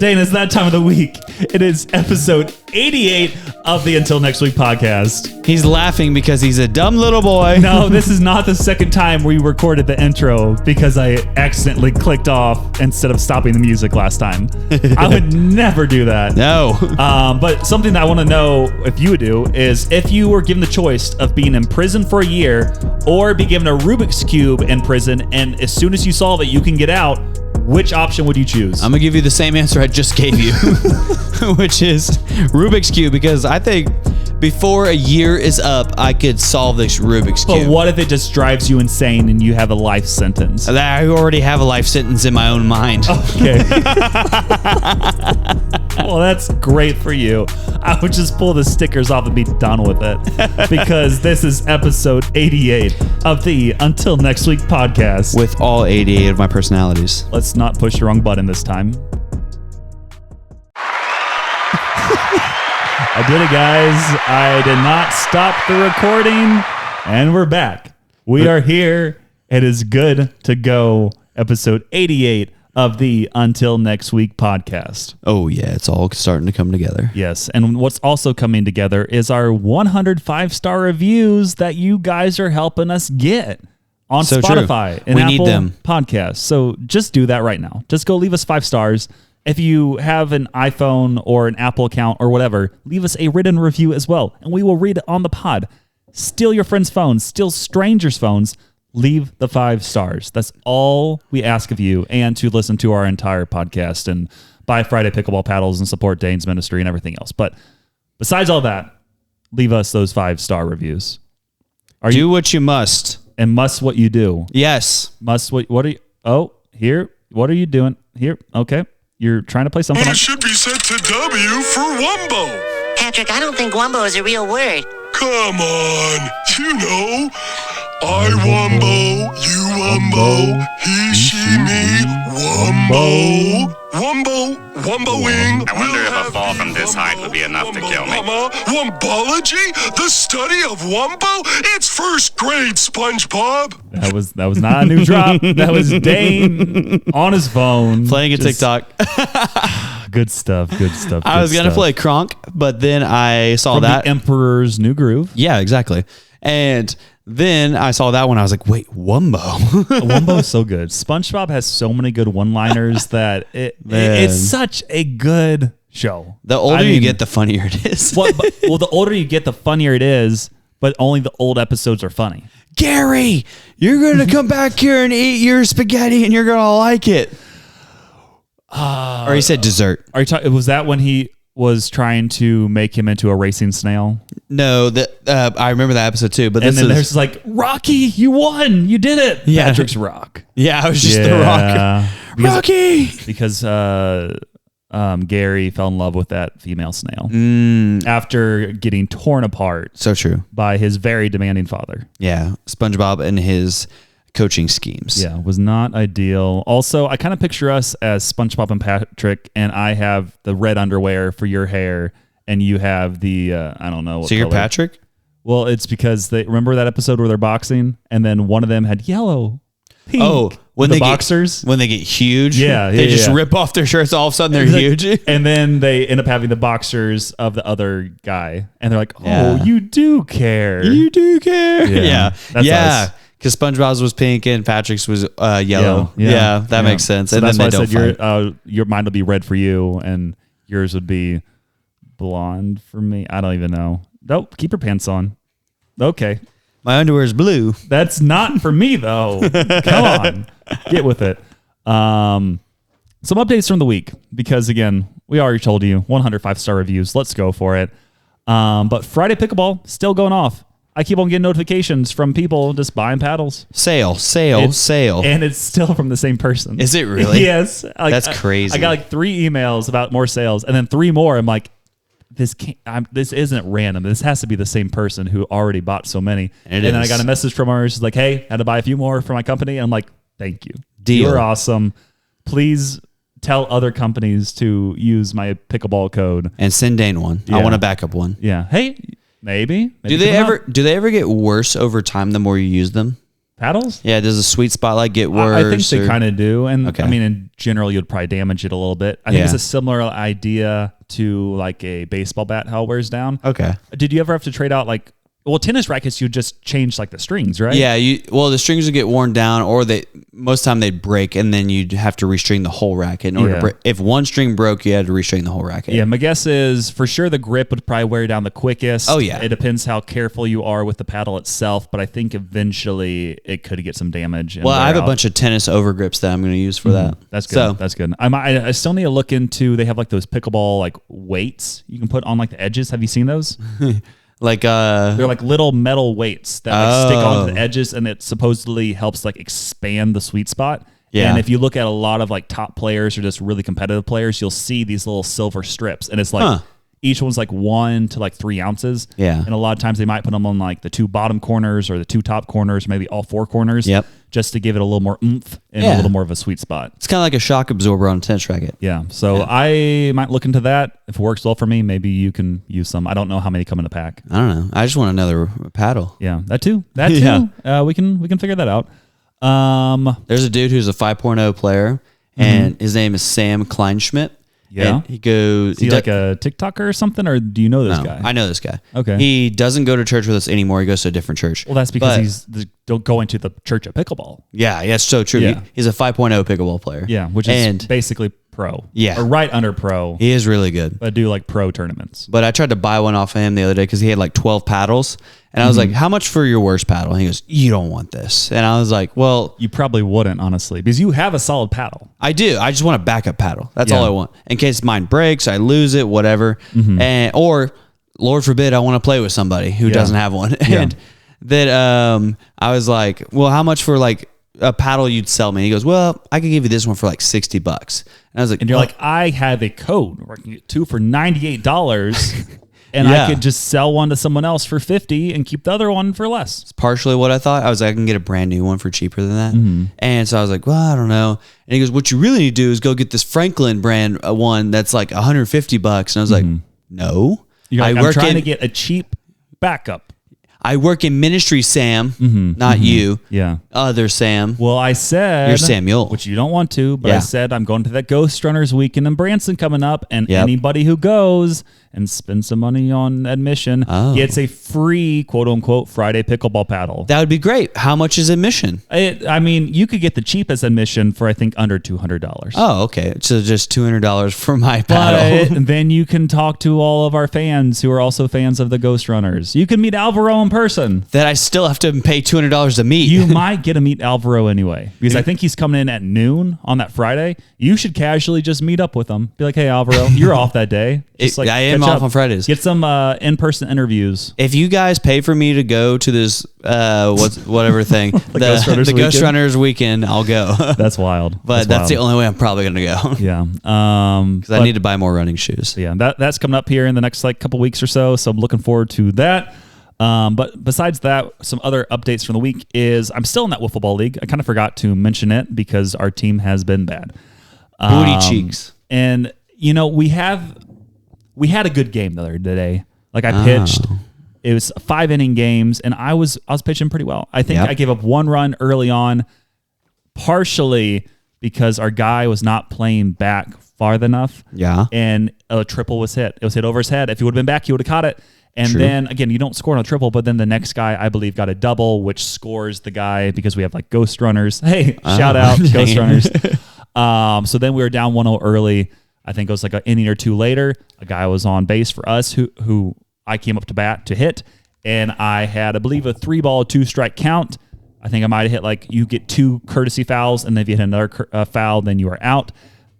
Dane, it's that time of the week. It is episode 88 of the Until Next Week podcast. He's laughing because he's a dumb little boy. No, this is not the second time we recorded the intro because I accidentally clicked off instead of stopping the music last time. I would never do that. No. But something that I want to know if you would do is if you were given the choice of being in prison for a year or be given a Rubik's Cube in prison, and as soon as you solve it, you can get out, which option would you choose? I'm going to give you the same answer I just gave you, which is Rubik's Cube, because I think before a year is up, I could solve this Rubik's Cube. But what if it just drives you insane and you have a life sentence? I already have a life sentence in my own mind. Okay. Well, that's great for you. I would just pull the stickers off and be done with it, because this is episode 88 of the Until Next Week podcast. With all 88 of my personalities. Let's not push the wrong button this time. I did it, guys. I did not stop the recording, and we're back. We are here. It is good to go. Episode 88 of the Until Next Week podcast. Oh, yeah. It's all starting to come together. Yes. And what's also coming together is our 105-star reviews that you guys are helping us get on Spotify and Apple need them. Podcasts. So just do that right now. Just go leave us 5 stars. If you have an iPhone or an Apple account or whatever, leave us a written review as well, and we will read it on the pod. Steal your friends' phones, steal strangers' phones, leave the 5 stars. That's all we ask of you, and to listen to our entire podcast and buy Friday Pickleball paddles and support Dane's ministry and everything else. But besides all that, leave us those 5-star reviews. Do what you must. And must what you do. Yes. Must what are you? Oh, here. What are you doing? Here. Okay. You're trying to play something. And it should be set to W for Wumbo. Patrick, I don't think Wumbo is a real word. Come on, you know. I Wumbo, you Wumbo, he, she, me, Wumbo. Wumboing. I wonder if a fall from this height would be enough to kill me. Wumbology? The study of Wumbo? It's first grade, SpongeBob. That was not a new drop. That was Dane on his phone. Playing a TikTok. Good stuff. Good stuff. I was going to play Kronk, but then I saw From that. The Emperor's New Groove. Yeah, exactly. And then I saw that one. I was like, wait, Wumbo. Wumbo is so good. SpongeBob has so many good one-liners that it's such a good show. The older you get, the funnier it is. Well, the older you get, the funnier it is, but only the old episodes are funny. Gary, you're going to come back here and eat your spaghetti and you're going to like it. Or he said dessert. Was that when he was trying to make him into a racing snail? No, I remember that episode too. But and then there's like, Rocky, you won, you did it. Yeah. Patrick's Rock. Yeah, I was just the Rock. Rocky, because Gary fell in love with that female snail after getting torn apart. So true. By his very demanding father. Yeah, SpongeBob and his coaching schemes. Yeah, was not ideal. Also, I kind of picture us as SpongeBob and Patrick, and I have the red underwear for your hair, and you have the, I don't know what So you're color. Patrick? Well, it's because they remember that episode where they're boxing, and then one of them had yellow, pink. Oh, when the they boxers. When they get huge, yeah, they just rip off their shirts. All of a sudden, they're huge. And then they end up having the boxers of the other guy, and they're like, "Oh, Yeah. you do care. You do care." Yeah, that's us. Because SpongeBob's was pink and Patrick's was yellow. Yeah, that makes sense. So and that's then why they I don't said fight. your mind will be red for you, and yours would be blonde for me. I don't even know. Nope. Keep your pants on. Okay. My underwear is blue. That's not for me though. Come on, get with it. Some updates from the week, because again, we already told you 105-star reviews. Let's go for it. But Friday Pickleball still going off. I keep on getting notifications from people just buying paddles. Sale. And it's still from the same person. Is it really? Yes. That's crazy. I got like 3 emails about more sales, and then 3 more. I'm like, this isn't random. This has to be the same person who already bought so many. And then I got a message from her. She's like, hey, had to buy a few more for my company. And I'm like, thank you. Deal. You're awesome. Please tell other companies to use my Pickleball code. And send Dane one. Yeah. I want a backup one. Yeah. Hey, maybe do they ever get worse over time the more you use them? Paddles? Yeah, does the sweet spot like get worse? I think they kind of do. And Okay. I mean, in general, you'd probably damage it a little bit. I think it's a similar idea to like a baseball bat, how it wears down. Okay. Did you ever have to trade out like, well, tennis rackets, you just change like the strings, right? Yeah, the strings would get worn down, or most of the time they'd break, and then you'd have to restring the whole racket in order to break. If one string broke, you had to restring the whole racket. Yeah, my guess is for sure the grip would probably wear down the quickest. Oh, yeah. It depends how careful you are with the paddle itself, but I think eventually it could get some damage. And Well, I have wear a out. bunch of tennis over grips that I'm going to use for that. That's good. So, That's good. I still need to look into. They have like those pickleball like weights you can put on like the edges. Have you seen those? like They're like little metal weights that like stick onto Oh. the edges, and it supposedly helps like expand the sweet spot. Yeah. And if you look at a lot of like top players or just really competitive players, you'll see these little silver strips, and it's like each one's like 1 to like 3 ounces. Yeah. And a lot of times they might put them on like the 2 bottom corners or the 2 top corners, maybe all 4 corners. Yep. Just to give it a little more oomph and a Yeah. little more of a sweet spot. it's kind of like a shock absorber on a tennis racket. Yeah. So I might look into that. If it works well for me, maybe you can use some. I don't know how many come in the pack. I don't know. I just want another paddle. Yeah. That too. That too. Yeah. We can figure that out. There's a dude who's a 5.0 player, and his name is Sam Kleinschmidt. Yeah. And he goes. Is he like a TikToker or something, or do you know this guy? I know this guy. Okay. He doesn't go to church with us anymore. He goes to a different church. Well, that's because But- he's going to the church at Pickleball. Yeah, it's so true. Yeah. He's a 5.0 pickleball player. Yeah, which is and basically pro. Yeah. Or right under pro. he is really good. But do like pro tournaments. But I tried to buy one off of him the other day because he had like 12 paddles. And I was like, how much for your worst paddle? And he goes, you don't want this. And I was like, well, You probably wouldn't, honestly, because you have a solid paddle. I do. I just want a backup paddle. That's all Yeah. I want. In case mine breaks, I lose it, whatever. And or Lord forbid, I want to play with somebody who doesn't have one. Yeah. And that I was like, well, how much for like a paddle you'd sell me? He goes, well, I could give you this one for like $60. And I was like, And you're well, like, I have a code where I can get 2 for $98. And Yeah. I could just sell one to someone else for $50 and keep the other one for less. partially what I thought. I was like, I can get a brand new one for cheaper than that. And so I was like, well, I don't know. And he goes, what you really need to do is go get this Franklin brand one that's like $150. And I was like, no. You're like, I I'm work trying in to get a cheap backup. I work in ministry, Sam, not you. Yeah. Other Sam. Well, I said You're Samuel. which you don't want to, but Yeah. I said I'm going to that Ghost Runners weekend in Branson coming up, and Yep. anybody who goes and spends some money on admission gets a free quote unquote Friday pickleball paddle. That would be great. How much is admission? I mean, you could get the cheapest admission for I think under $200. Oh, okay. So just $200 for my paddle. But then you can talk to all of our fans who are also fans of the Ghost Runners. You can meet Alvaro in person. that I still have to pay $200 to meet. You might get to meet Alvaro anyway, because I think he's coming in at noon on that Friday. You should casually just meet up with him. Be like, hey, Alvaro, you're off that day. Just I am catch off up. on Fridays. Get some in-person interviews. If you guys pay for me to go to this whatever thing, the Ghost Runners Ghost weekend? Runners weekend, I'll go. That's wild. But that's the only way I'm probably going to go. Yeah. Because I need to buy more running shoes. Yeah, that's coming up here in the next like couple weeks or so. So I'm looking forward to that. But besides that, some other updates from the week is I'm still in that wiffle ball league. I kind of forgot to mention it because our team has been bad. Booty cheeks. And you know we had a good game the other day. Like I pitched. It was 5-inning games, and I was pitching pretty well. I think I gave up 1 run early on, partially because our guy was not playing back far enough. Yeah. And a triple was hit. It was hit over his head. If he would have been back, he would have caught it. And then again, you don't score on a triple, but then the next guy, I believe, got a double, which scores the guy because we have like Ghost Runners. Hey, shout out Ghost Runners. So then we were down 1-0 early. I think it was like an inning or two later. A guy was on base for us who I came up to bat to hit, and I had, I believe, a 3-ball, 2-strike count. I think I might have hit like you get 2 courtesy fouls, and then if you hit another foul, then you are out.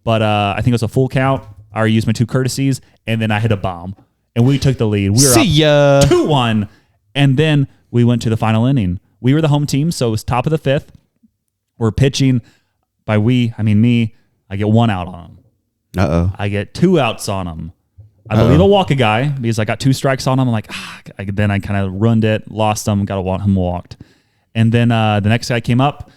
But I think it was a full count. I already used my 2 courtesies, and then I hit a bomb, and we took the lead. We were See ya. up 2-1, and then we went to the final inning. We were the home team, so it was top of the 5th. We're pitching. By we, I mean me. I get 1 out on him. Uh-oh. I get 2 outs on him. I believe I'll walk a guy because I got 2 strikes on him. I'm like, then I kind of ruined it, lost him, got to want him walked. And then the next guy came up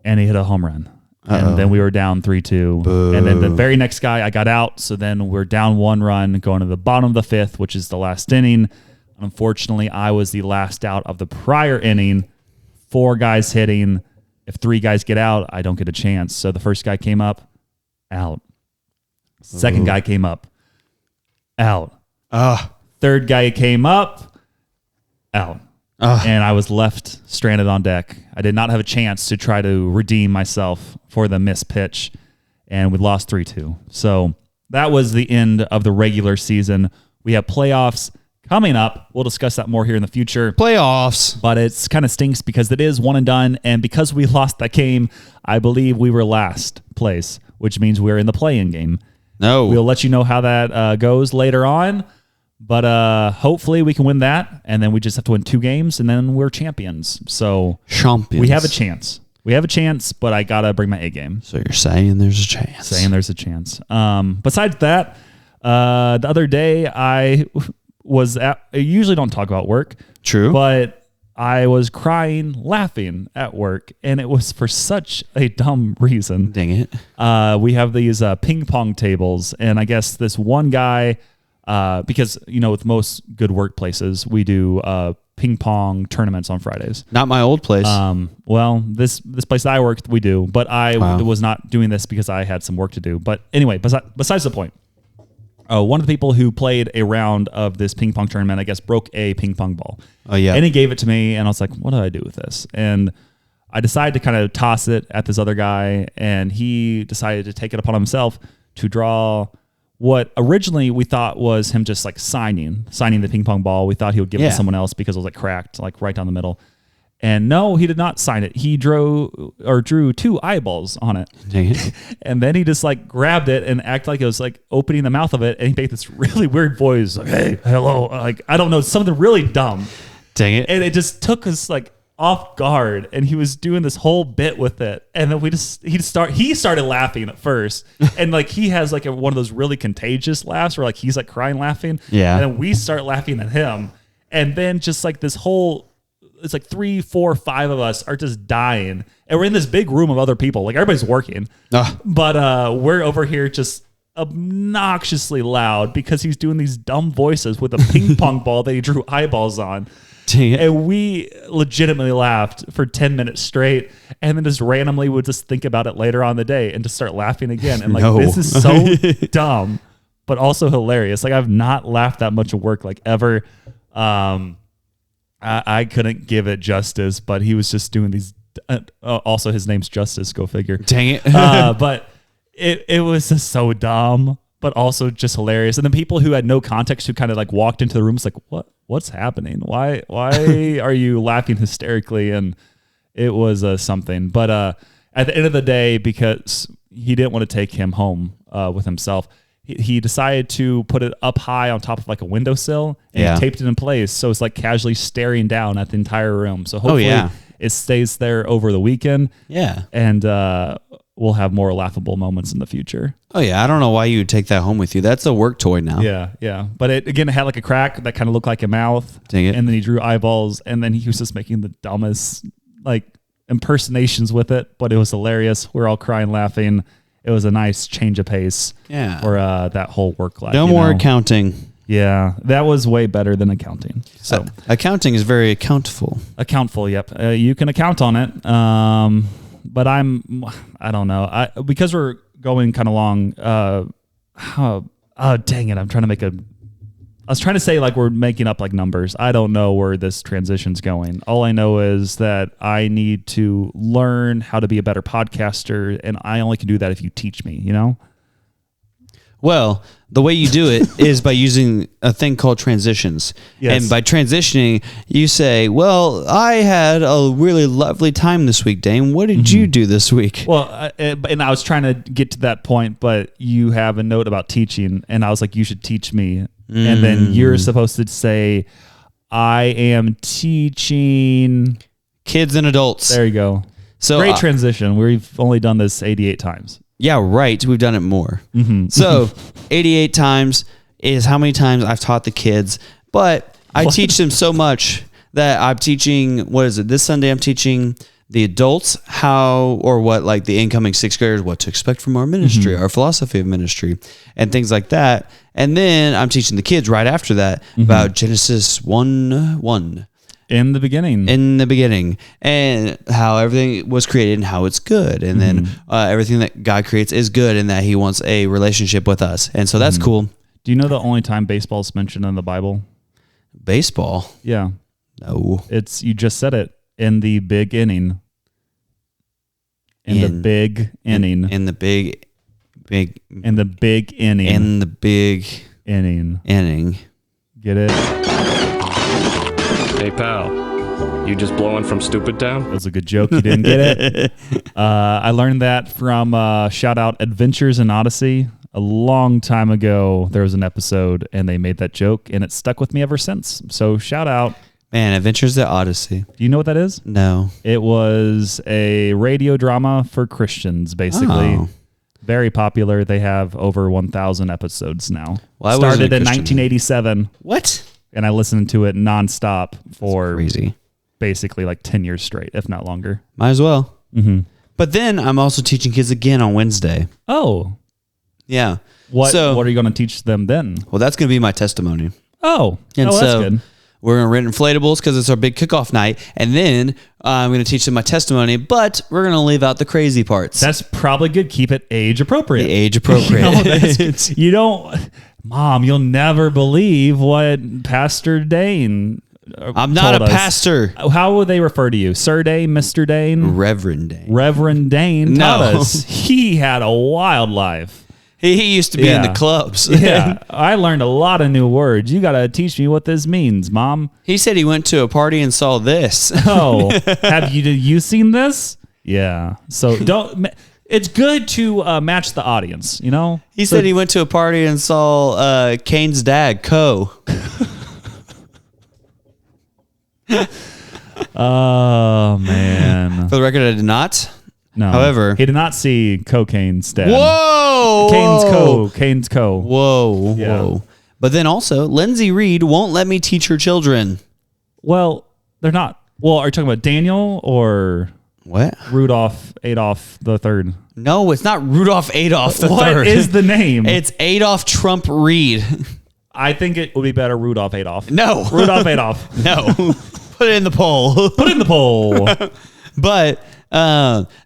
and he hit a home run. And then we were down 3-2. And then the very next guy, I got out. So then we're down 1 run going to the bottom of the 5th, which is the last inning. Unfortunately, I was the last out of the prior inning 4 guys hitting. If 3 guys get out, I don't get a chance. So the first guy came up, out. Second guy came up, out. Third guy came up, out. And I was left stranded on deck. I did not have a chance to try to redeem myself for the missed pitch, and we lost 3-2. So that was the end of the regular season. We have playoffs coming up. We'll discuss that more here in the future. Playoffs. But it's kind of stinks because it is one and done, and because we lost that game, I believe we were last place, which means we're in the play-in game. No. We'll let you know how that goes later on. But hopefully we can win that, and then we just have to win 2 games, and then we're champions. So we have a chance. We have a chance, but I got to bring my A game. So you're saying there's a chance. Besides that, the other day I usually don't talk about work. True. But I was crying, laughing at work, and it was for such a dumb reason. Dang it. We have these ping pong tables, and I guess this one guy... because, with most good workplaces, we do ping pong tournaments on Fridays. Not my old place. Well, this place that I worked, we do, but I was not doing this because I had some work to do. But anyway, besides the point, one of the people who played a round of this ping pong tournament, I guess, broke a ping pong ball. Oh, yeah. And he gave it to me, and I was like, what do I do with this? And I decided to kind of toss it at this other guy, and he decided to take it upon himself to draw... what originally we thought was him just like signing the ping pong ball. We thought he would give it to someone else because it was like cracked, like right down the middle. And no, he did not sign it. He drew 2 eyeballs on it. Dang it. And then he just like grabbed it and acted like it was like opening the mouth of it. And he made this really weird voice like, hey, hello. Like, I don't know, something really dumb. Dang it. And it just took us like off guard, and he was doing this whole bit with it, and then he started laughing at first, and like he has like one of those really contagious laughs where like he's like crying laughing, and then we start laughing at him, and then just like this whole, it's like 3, 4, 5 of us are just dying, and we're in this big room of other people, like everybody's working, but we're over here just obnoxiously loud because he's doing these dumb voices with a ping pong ball that he drew eyeballs on. And we legitimately laughed for 10 minutes straight, and then just randomly would just think about it later on the day and just start laughing again. And like, this is so dumb, but also hilarious. Like, I've not laughed that much at work like ever. I couldn't give it justice, but he was just doing these. Also, his name's Justice. Go figure. Dang it. But it was just so dumb, but also just hilarious. And then people who had no context who kind of like walked into the room, was like, what's happening? Why are you laughing hysterically? And it was something. But at the end of the day, because he didn't want to take him home with himself, he decided to put it up high on top of like a windowsill, and he taped it in place. So it's like casually staring down at the entire room. So hopefully it stays there over the weekend. Yeah. And we'll have more laughable moments in the future. Oh yeah. I don't know why you would take that home with you. That's a work toy now. Yeah. Yeah. But it had like a crack that kind of looked like a mouth. Dang it. And then he drew eyeballs, and then he was just making the dumbest like impersonations with it, but it was hilarious. We're all crying, laughing. It was a nice change of pace for that whole work life. No more accounting. Yeah, that was way better than accounting. So accounting is very accountful. Accountful, yep. You can account on it. But I don't know. Because we're going kind of long. Dang it! I was trying to say like we're making up like numbers. I don't know where this transition's going. All I know is that I need to learn how to be a better podcaster, and I only can do that if you teach me, you know? Well, the way you do it is by using a thing called transitions. Yes. And by transitioning, you say, well, I had a really lovely time this week, Dane. What did you do this week? Well, and I was trying to get to that point, but you have a note about teaching, and I was like, you should teach me. And then you're supposed to say, I am teaching kids and adults. There you go. So great transition. We've only done this 88 times. Yeah, right. We've done it more. So 88 times is how many times I've taught the kids, but I teach them so much that I'm teaching, this Sunday I'm teaching the adults like the incoming 6th graders, what to expect from our ministry, our philosophy of ministry, and things like that. And then I'm teaching the kids right after that about Genesis 1:1. In the beginning. In the beginning, and how everything was created and how it's good, and then everything that God creates is good, and that He wants a relationship with us, and so that's cool. Do you know the only time baseball is mentioned in the Bible? Baseball? Yeah. No. You just said it, in the big inning. In the big inning. In the big inning. In the big inning. Get it? Hey, pal, you just blowing from Stupid Town? That was a good joke. You didn't get it? I learned that from, shout out, Adventures in Odyssey. A long time ago, there was an episode, and they made that joke, and it stuck with me ever since. So, shout out. Man, Adventures in Odyssey. Do you know what that is? No. It was a radio drama for Christians, basically. Oh. Very popular. They have over 1,000 episodes now. Well, started in 1987. What? And I listened to it nonstop for crazy. Basically like 10 years straight, if not longer. Might as well. Mm-hmm. But then I'm also teaching kids again on Wednesday. Oh. Yeah. What are you going to teach them then? Well, that's going to be my testimony. Oh. And that's so good. We're going to rent inflatables because it's our big kickoff night. And then I'm going to teach them my testimony, but we're going to leave out the crazy parts. That's probably good. Keep it age appropriate. Age appropriate. You don't... Mom, you'll never believe what Pastor Dane I'm not a pastor. How would they refer to you? Sir Dane, Mr. Dane? Reverend Dane. Reverend Dane taught us. He had a wild life. He used to be in the clubs. Yeah. I learned a lot of new words. You got to teach me what this means, Mom. He said he went to a party and saw this. Oh, have you seen this? Yeah. So don't... It's good to match the audience, you know? He said he went to a party and saw Kane's dad, Co. Oh, man. For the record, I did not. No. However, he did not see Cocaine's dad. Whoa! Kane's Co. Whoa. Yeah. Whoa. But then also, Lindsay Reed won't let me teach her children. Well, they're not. Well, are you talking about Daniel or... What? Rudolph Adolf the Third. No, it's not Rudolph Adolf the What Third. is the name? It's Adolf Trump Reed. I think it would be better Rudolph Adolf. No. Rudolph Adolf. No. Put it in the poll. Put it in the poll. But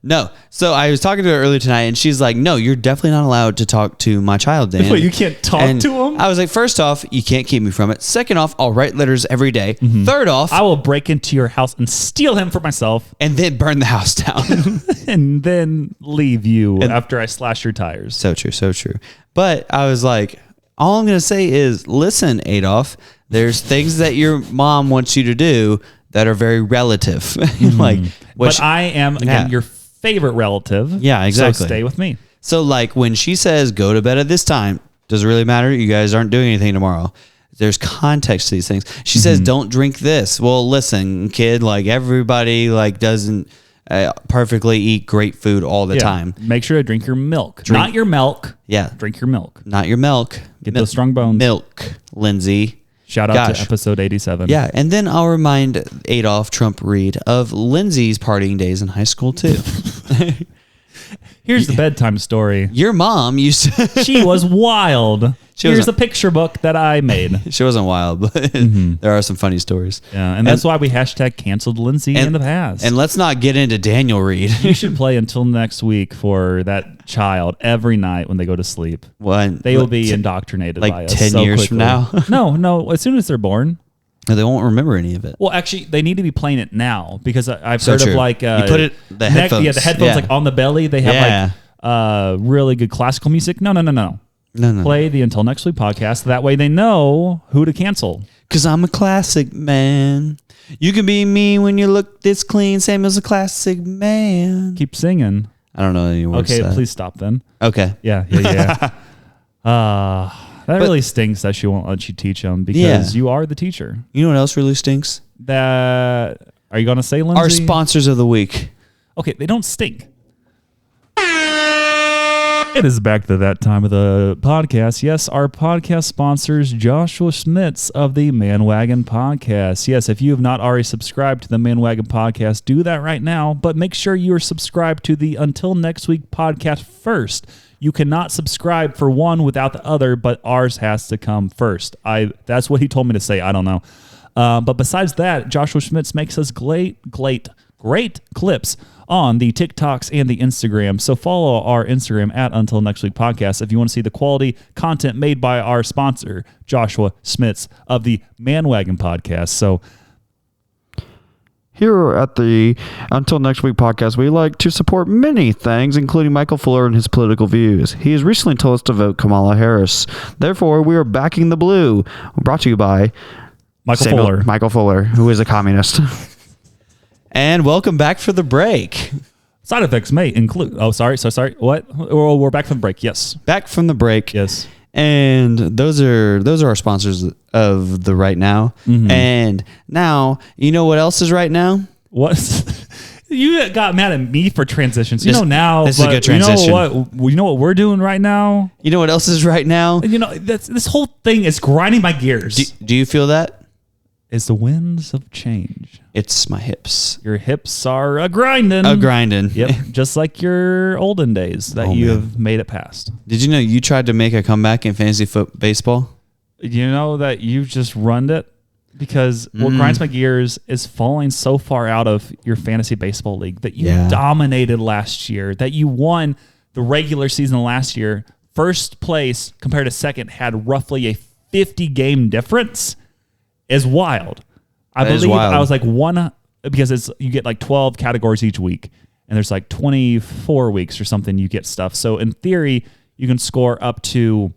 no. So I was talking to her earlier tonight, and she's like, "No, you're definitely not allowed to talk to my child, Dan." Wait, you can't talk to him? I was like, first off, you can't keep me from it. Second off, I'll write letters every day. Mm-hmm. Third off, I will break into your house and steal him for myself, and then burn the house down, and then leave you after I slash your tires. So true, so true. But I was like, all I'm gonna say is, listen, Adolf, there's things that your mom wants you to do that are very relative. Like, but I am again your favorite relative. Yeah, exactly. So stay with me. So like when she says go to bed at this time, does it really matter? You guys aren't doing anything tomorrow. There's context to these things. She says don't drink this. Well, listen, kid, like everybody like doesn't perfectly eat great food all the time. Make sure to drink your milk. Not your milk. Yeah. Drink your milk. Not your milk. Get those strong bones. Milk, Lindsay. Shout out to episode 87. Yeah, and then I'll remind Adolf Trump Reed of Lindsay's partying days in high school too. Here's the bedtime story. Your mom used to... She was wild. Here's a picture book that I made. She wasn't wild, but there are some funny stories. Yeah, and that's why we hashtag canceled Lindsay in the past. And let's not get into Daniel Reed. You should play Until Next Week for that child every night when they go to sleep. They will be indoctrinated by us 10 years from now? No, as soon as they're born. No, they won't remember any of it. Well, actually, they need to be playing it now because I've heard of like... you put it... The headphones. Yeah, the headphones like on the belly. They have like really good classical music. No. Play the Until Next Week podcast. That way they know who to cancel. Because I'm a classic man. You can be me when you look this clean. Samuel's a classic man. Keep singing. I don't know any words. Okay, please stop then. Okay. Yeah. That really stinks that she won't let you teach them because you are the teacher. You know what else really stinks? Are you going to say, Lindsay? Our sponsors of the week. Okay, they don't stink. It is back to that time of the podcast. Yes, our podcast sponsors, Joshua Schmitz of the Man Wagon Podcast. Yes, if you have not already subscribed to the Man Wagon Podcast, do that right now, but make sure you are subscribed to the Until Next Week podcast first. You cannot subscribe for one without the other, but ours has to come first. That's what he told me to say. I don't know. But besides that, Joshua Schmitz makes us great clips on the TikToks and the Instagram. So follow our Instagram at Until Next Week Podcast if you want to see the quality content made by our sponsor, Joshua Schmitz of the Man Wagon Podcast. So here at the Until Next Week Podcast, we like to support many things, including Michael Fuller and his political views. He has recently told us to vote Kamala Harris. Therefore, we are backing the blue. Brought to you by Michael Fuller, who is a communist. And welcome back for the break. Side effects may include... Oh, sorry. What? Oh, we're back from the break. Yes. Back from the break. Yes. And those are our sponsors of the right now. Mm-hmm. And now, you know what else is right now? What? You got mad at me for transitions. This is a good transition. You know what we're doing right now? You know what else is right now? This whole thing is grinding my gears. Do you feel that? It's the winds of change. It's my hips. Your hips are a-grinding. Yep, just like your olden days that you have made it past. Did you know you tried to make a comeback in fantasy baseball? You know that you just runned it? Because what grinds my gears is falling so far out of your fantasy baseball league that you dominated last year, that you won the regular season last year. First place compared to second had roughly a 50-game difference. Is wild. I believe I was like one, because you get like 12 categories each week, and there's like 24 weeks or something you get stuff. So in theory, you can score up to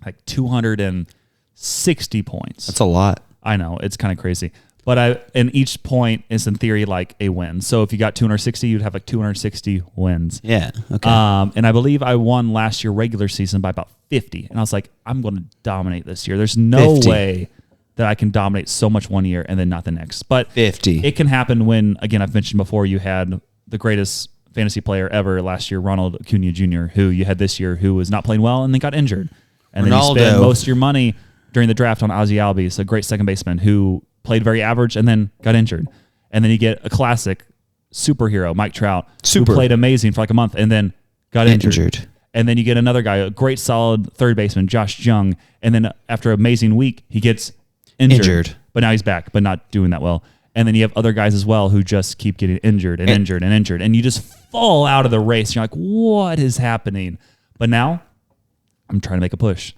like 260 points. That's a lot. I know, it's kind of crazy. But and each point is in theory like a win. So if you got 260, you'd have like 260 wins. Yeah. Okay. And I believe I won last year regular season by about 50. And I was like, I'm going to dominate this year. There's no 50. way that I can dominate so much one year and then not the next. But 50. It can happen when, again, I've mentioned before, you had the greatest fantasy player ever last year, Ronald Acuna Jr., who you had this year, who was not playing well and then got injured. And then you spent most of your money during the draft on Ozzie Albies, a great second baseman who played very average and then got injured. And then you get a classic superhero, Mike Trout, who played amazing for like a month and then got injured. And then you get another guy, a great solid third baseman, Josh Jung. And then after an amazing week, he gets injured. But now he's back, but not doing that well. And then you have other guys as well who just keep getting injured. And you just fall out of the race. You're like, what is happening? But now I'm trying to make a push.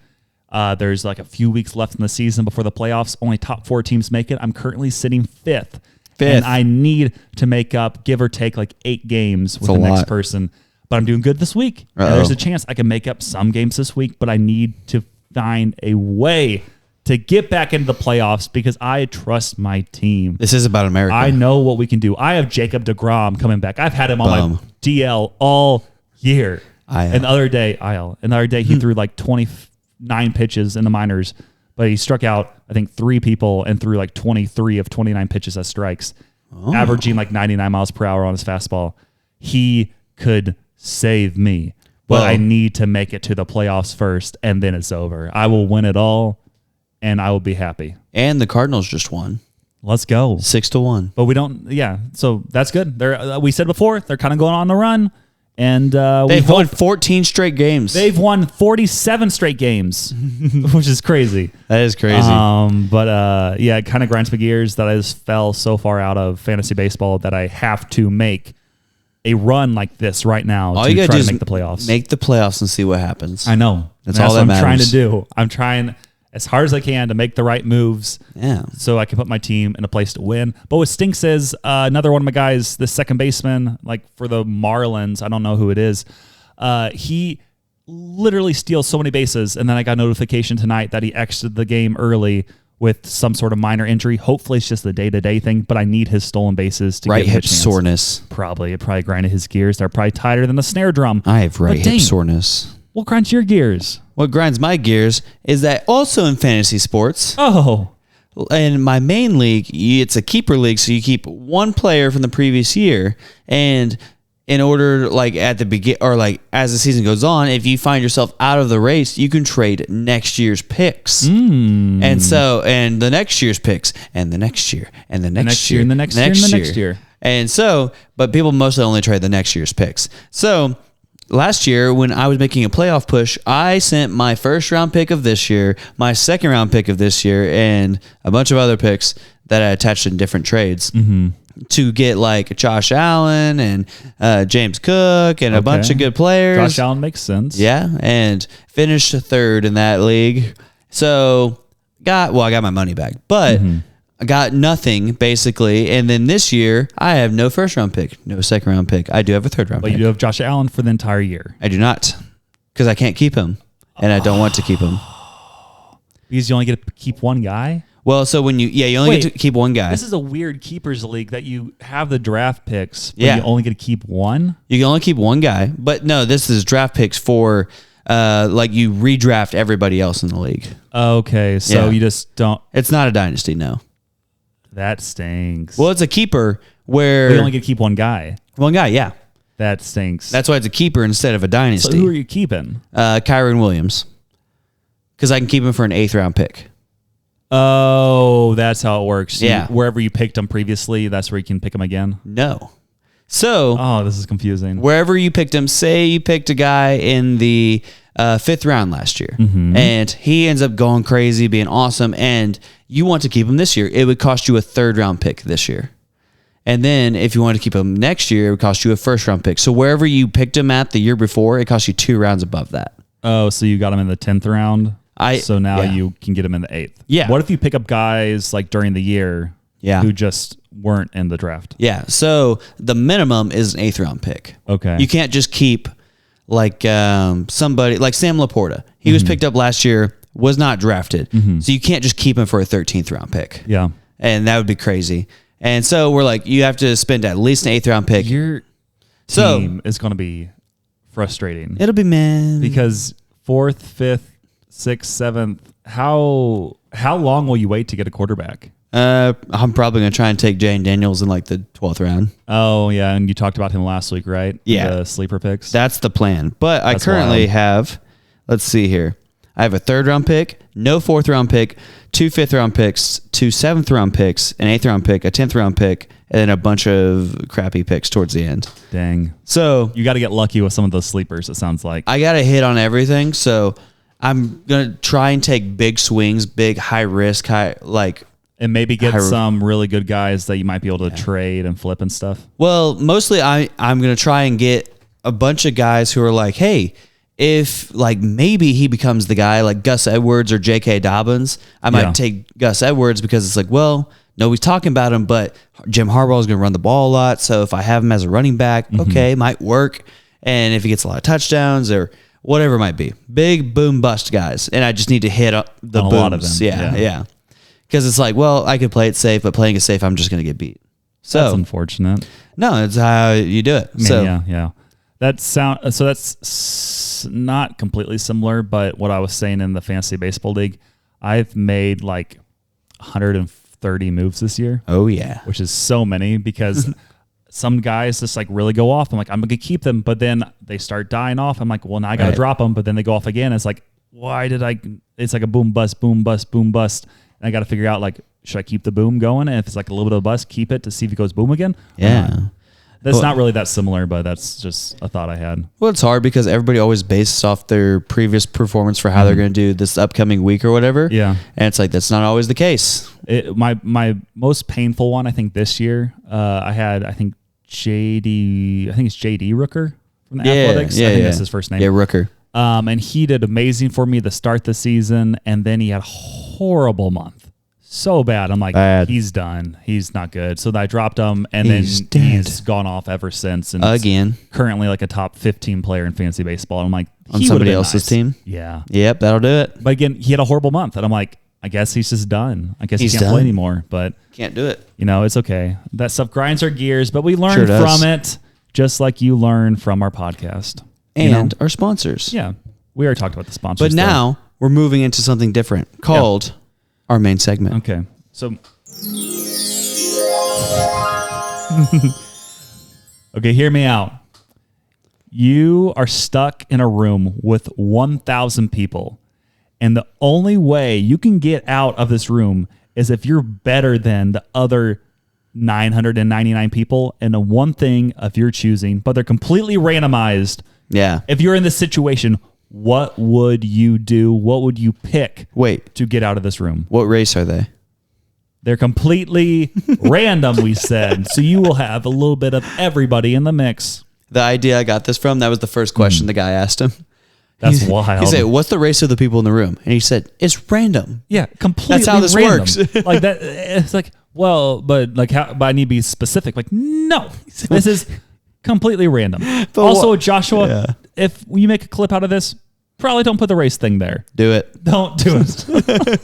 There's like a few weeks left in the season before the playoffs. Only top 4 teams make it. I'm currently sitting fifth. And I need to make up, give or take, like 8 games with the next person. But I'm doing good this week. And there's a chance I can make up some games this week, but I need to find a way to get back into the playoffs because I trust my team. This is about America. I know what we can do. I have Jacob deGrom coming back. I've had him on my DL all year. And the other day, he threw like 29 pitches in the minors, but he struck out, I think, 3 people and threw like 23 of 29 pitches as strikes, averaging like 99 miles per hour on his fastball. He could save me, but I need to make it to the playoffs first, and then it's over. I will win it all. And I will be happy. And the Cardinals just won. Let's go. 6-1. But we don't, so that's good. We said before, they're kind of going on the run. And they've won 14 straight games. They've won 47 straight games, which is crazy. That is crazy. But it kind of grinds my gears that I just fell so far out of fantasy baseball that I have to make a run like this right now to try to make the playoffs. Make the playoffs and see what happens. I know. That's all that what matters. I'm trying to do. I'm trying as hard as I can to make the right moves so I can put my team in a place to win. But what stinks is another one of my guys, the second baseman, like for the Marlins, I don't know who it is, he literally steals so many bases, and then I got a notification tonight that he exited the game early with some sort of minor injury. Hopefully it's just the day-to-day thing, but I need his stolen bases to right give him a hip chance. soreness. It probably grinded his gears. They're probably tighter than the snare drum. I have right hip soreness. What grinds your gears? What grinds my gears is that also in fantasy sports. Oh. In my main league, it's a keeper league, so you keep one player from the previous year, and in order, like at the begin or like as the season goes on, if you find yourself out of the race, you can trade next year's picks, and the next year's picks, and the next year, and the next year, and the next year, and so, but people mostly only trade the next year's picks. So last year when I was making a playoff push, I sent my first round pick of this year, my second round pick of this year, and a bunch of other picks that I attached in different trades to get like Josh Allen and James Cook and a bunch of good players. Josh Allen makes sense. Yeah, and finished third in that league. So I got my money back, but I got nothing basically. And then this year, I have no first round pick, no second round pick. I do have a third round But pick. you do have Josh Allen for the entire year. I do not, because I can't keep him, and I don't want to keep him. Because you only get to keep one guy? Well, so when you only get to keep one guy. This is a weird keepers league that you have the draft picks, but Yeah. you only get to keep one? You can only keep one guy, but no, this is draft picks for like you redraft everybody else in the league. Okay, so Yeah. you just don't. It's not a dynasty, no. That stinks. Well, it's a keeper where But you only get to keep one guy. one guy, yeah. That stinks. That's why it's a keeper instead of a so dynasty. who are you keeping? Kyron Williams, because I can keep him for an 8th round pick. Oh, that's how it works. Yeah. Wherever you picked him previously, that's where you can pick him again. No. So Oh, this is confusing. wherever you picked him, say you picked a guy in the 5th round last year, and he ends up going crazy, being awesome, and you want to keep him this year, it would cost you a 3rd round pick this year. And then if you want to keep him next year, it would cost you a 1st round pick. So wherever you picked him at the year before, it cost you 2 rounds above that. Oh, so you got him in the 10th round? So now yeah. you can get him in the 8th. Yeah. What if you pick up guys like during the year Yeah. who just weren't in the draft? Yeah. So the minimum is an 8th round pick. Okay. You can't just keep like somebody like Sam Laporta. He was picked up last year, was not drafted. So you can't just keep him for a 13th round pick. Yeah. And that would be crazy. And so we're like, you have to spend at least an 8th round pick. Your So- team is going to be frustrating It'll be man. because 4th, 5th, 6th, 7th, how long will you wait to get a quarterback? I'm probably going to try and take Jane Daniels in like the 12th round. Oh, yeah. And you talked about him last week, right? Yeah. The sleeper picks. That's the plan. But I That's currently wild. have, let's see here. I have a 3rd round pick, no 4th round pick, 2 5th round picks, 2 7th round picks, an 8th round pick, a 10th round pick, and then a bunch of crappy picks towards the end. Dang. So You got to get lucky with some of those sleepers, it sounds like. I got to hit on everything. So I'm going to try and take big swings, big high risk, And maybe get I- some really good guys that you might be able to trade and flip and stuff. well, mostly I'm going to try and get a bunch of guys who are like, hey, if like maybe he becomes the guy like Gus Edwards or J.K. Dobbins, I might Yeah. take Gus Edwards because it's like, well, nobody's talking about him, but Jim Harbaugh is going to run the ball a lot. So if I have him as a running back, okay, might work. And if he gets a lot of touchdowns or whatever it might be, big boom bust guys. And I just need to hit up the On a booms. lot of them, Yeah. yeah. Because it's like, well, I could play it safe, but playing it safe, I'm just going to get beat. That's So unfortunate. no, it's how you do it. I mean, So yeah. That's not completely similar, but what I was saying in the fantasy baseball league, I've made like 130 moves this year, oh yeah. which is so many because some guys just like really go off. I'm like, I'm gonna keep them, but then they start dying off. I'm like, well, now I gotta Right. drop them, but then they go off again. It's like, why did I? It's like a boom bust, boom bust, boom bust, and I got to figure out like, should I keep the boom going? And if it's like a little bit of a bust, keep it to see if it goes boom again. or Yeah. not. That's Well- not really that similar, but that's just a thought I had. Well, it's hard because everybody always bases off their previous performance for how they're going to do this upcoming week or whatever. Yeah. And it's like, that's not always the case. My most painful one, I think this year, I think it's JD Rooker from the Athletics. I think that's his first name. Yeah, Rooker. And he did amazing for me to start the season, and then he had a horrible month. So bad. I'm like, Bad. he's done. He's not good. So I dropped him, and He's then dead. he's gone off ever since. And it's Again. currently like a top 15 player in fantasy baseball. And I'm like, On he would've somebody been else's nice. team? Yeah. Yep, that'll do it. But again, he had a horrible month, and I'm like, I guess he's just done. I guess He's he can't done. play anymore. But Can't do it. you know, it's okay. That stuff grinds our gears, but we learn Sure does. from it, just like you learn from our podcast. You know? And our sponsors. Yeah, we already talked about the sponsors. But now we're moving into something different called our main segment. okay. So, okay, hear me out. You are stuck in a room with 1,000 people, and the only way you can get out of this room is if you're better than the other 999 people in the one thing of your choosing, but they're completely randomized Yeah. If you're in this situation, what would you do? What would you pick Wait, to get out of this room? what race are they? They're completely random, we said. So you will have a little bit of everybody in the mix. The idea I got this from, that was the first question the guy asked him. That's wild. He said, what's the race of the people in the room? And he said, it's random. Yeah, completely That's how this random. works. Like that. It's like, well, but like, how? But I need to be specific. Like, no, this is completely random. Also, Joshua, if you make a clip out of this, probably don't put the race thing there. Do it. Don't do it.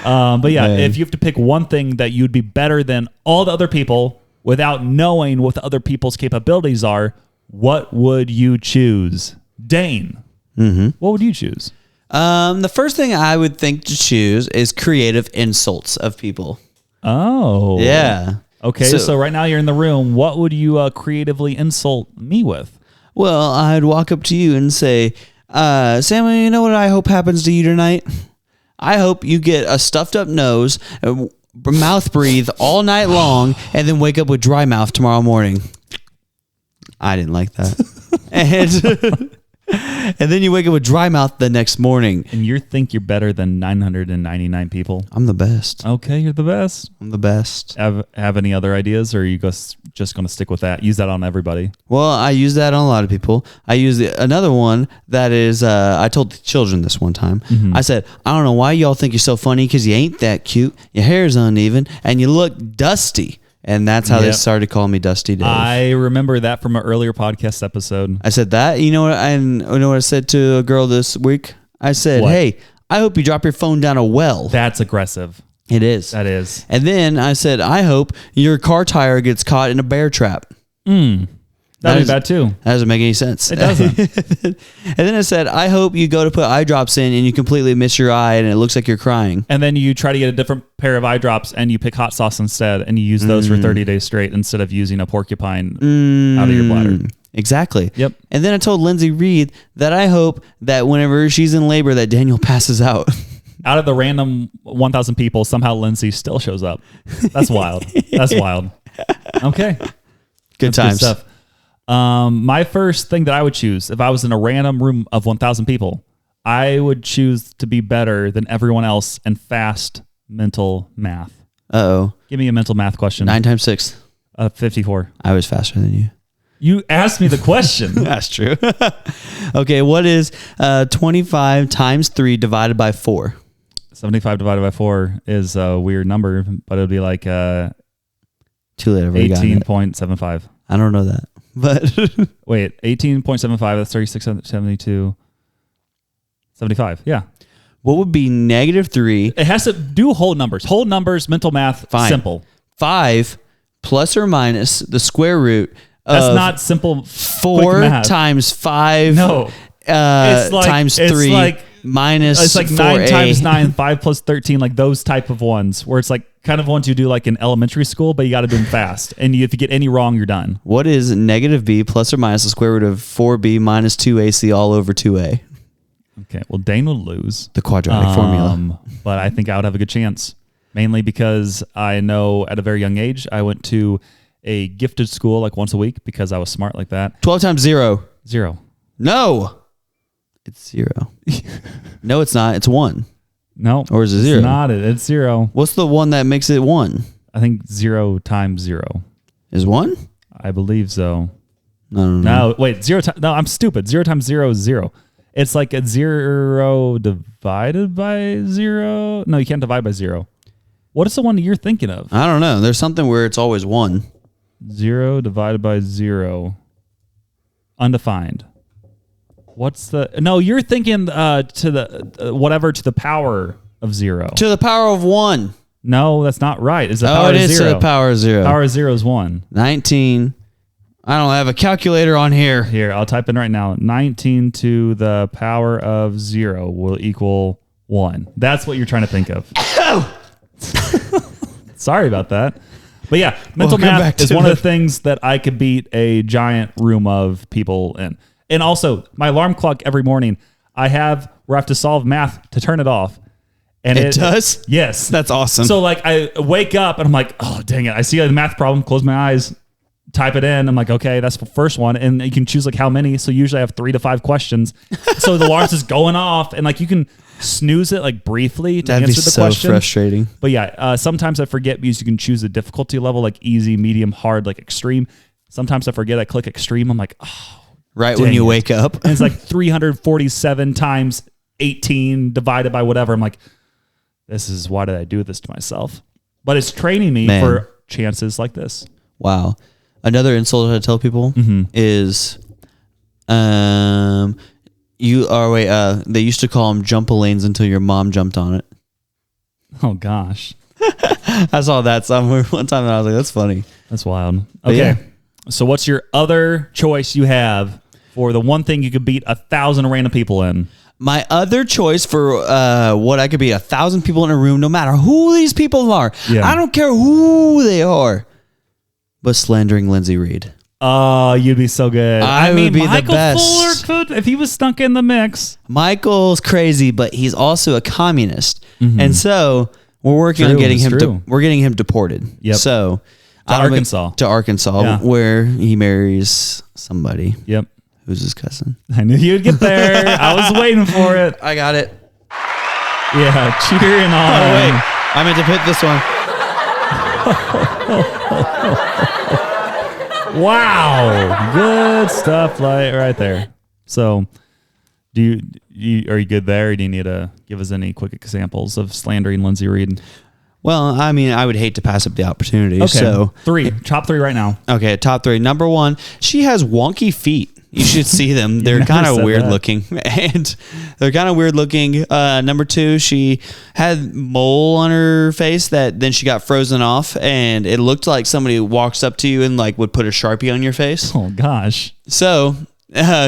But yeah, Man. if you have to pick one thing that you'd be better than all the other people without knowing what the other people's capabilities are, what would you choose? Dane, what would you choose? The first thing I would think to choose is creative insults of people. Oh. Yeah. Okay, so right now you're in the room. What would you creatively insult me with? Well, I'd walk up to you and say, Samuel, you know what I hope happens to you tonight? I hope you get a stuffed up nose, mouth breathe all night long, and then wake up with dry mouth tomorrow morning. I didn't like that. And then you wake up with dry mouth the next morning. And you think you're better than 999 people? I'm the best. Okay, you're the best. I'm the best. Have any other ideas, or are you just going to stick with that? Use that on everybody? Well, I use that on a lot of people. I use another one that is, I told the children this one time. I said, I don't know why y'all think you're so funny because you ain't that cute. Your hair's uneven and you look dusty. And that's how they started calling me Dusty Dave. I remember that from an earlier podcast episode. I said that. You know what? You know what I said to a girl this week? I said, What? hey, I hope you drop your phone down a well. That's aggressive. It is. That is. And then I said, I hope your car tire gets caught in a bear trap. That'd be bad too. That doesn't make any sense. It doesn't. And then I said, I hope you go to put eye drops in and you completely miss your eye and it looks like you're crying. And then you try to get a different pair of eye drops and you pick hot sauce instead and you use those for 30 days straight instead of using a porcupine out of your bladder. Exactly. Yep. And then I told Lindsay Reed that I hope that whenever she's in labor that Daniel passes out. Out of the random 1,000 people, somehow Lindsay still shows up. That's wild. That's wild. Okay. Good That's times. Good stuff. My first thing that I would choose if I was in a random room of 1,000 people, I would choose to be better than everyone else in fast mental math. Uh-oh. Give me a mental math question. 9 times 6. 54. I was faster than you. You asked me the question. That's true. Okay, what is 25 times 3 divided by 4? 75 divided by 4 is a weird number, but it would be like Too late. I've already gotten it. 18.75. I don't know that. But Wait, 18.75, that's 3672. 75, yeah. what would be negative 3? It has to do whole numbers. Whole numbers, mental math, Fine. simple. 5 plus or minus the square root That's of not simple. 4 quick math. times 5 No. It's like- times it's 3 like- minus It's like 4a. 9 times 9, 5 plus 13, like those type of ones where it's like kind of ones you do like in elementary school, but you got to do them fast. And if you get any wrong, you're done. What is negative b plus or minus the square root of 4b minus 2ac all over 2a? Okay, well, Dane would lose. The quadratic formula. But I think I would have a good chance, mainly because I know at a very young age, I went to a gifted school like once a week because I was smart like that. 12 times 0. 0. No. It's 0. No, it's not. It's 1. No. Or is it 0? It's not it. It's 0. What's the one that makes it 1? I think 0 times 0. Is 1? I believe so. No. No, wait, 0 times. No, I'm stupid. 0 times 0 is 0. It's like a 0 divided by 0. No, you can't divide by 0. What is the one that you're thinking of? I don't know. There's something where it's always 1. 0 divided by 0. Undefined. What's the... No, you're thinking to the whatever to the power of 0. To the power of 1. No, that's not right. It's the power Oh, it of is 0. to the power of 0. Power of 0 is 1. 19. I don't have a calculator on here. Here, I'll type in right now. 19 to the power of 0 will equal 1. That's what you're trying to think of. Sorry about that. But yeah, mental math is one of the things that I could beat a giant room of people in. And also, my alarm clock every morning, I have where I have to solve math to turn it off. And It does? Yes. That's awesome. So like I wake up and I'm like, oh, dang it. I see a math problem, close my eyes, type it in. I'm like, okay, that's the first one. And you can choose like how many. So usually I have 3 to 5 questions. So the alarm's is going off and like you can snooze it like briefly to That'd answer be the so question. frustrating. But yeah, sometimes I forget because you can choose the difficulty level, like easy, medium, hard, like extreme. Sometimes I forget. I click extreme. I'm like, oh, Right when you wake up. and it's like 347 times 18 divided by whatever. I'm like, why did I do this to myself? But it's training me for chances like this. Wow. Another insult I tell people is, they used to call them jump-a-lanes until your mom jumped on it. Oh gosh, I saw that somewhere one time and I was like, that's funny. that's wild. Okay, so what's your other choice you have for the one thing you could beat 1,000 random people in? My other choice for what I could be 1,000 people in a room, no matter who these people are. Yeah. I don't care who they are. But slandering Lindsay Reed. Oh, you'd be so good. I would be the Michael best. Fuller could, if he was stuck in the mix. Michael's crazy, but he's also a communist, and so we're working on getting him. We're getting him deported. Yep. So To Arkansas. Yeah. Where he marries somebody. Yep. Who's his cousin? I knew you'd get there. I was waiting for it. I got it. Yeah, cheering on. Oh wait, I meant to hit this one. Wow, good stuff right there. So, are you good there? Or do you need to give us any quick examples of slandering Lindsay Reed? Well, I mean, I would hate to pass up the opportunity. Okay, So top 3 right now. okay, top 3. Number 1, she has wonky feet. You should see them. They're kind of weird looking. And they're kind of weird looking. Number 2, she had mole on her face that then she got frozen off. And it looked like somebody walks up to you and like would put a Sharpie on your face. Oh, gosh. So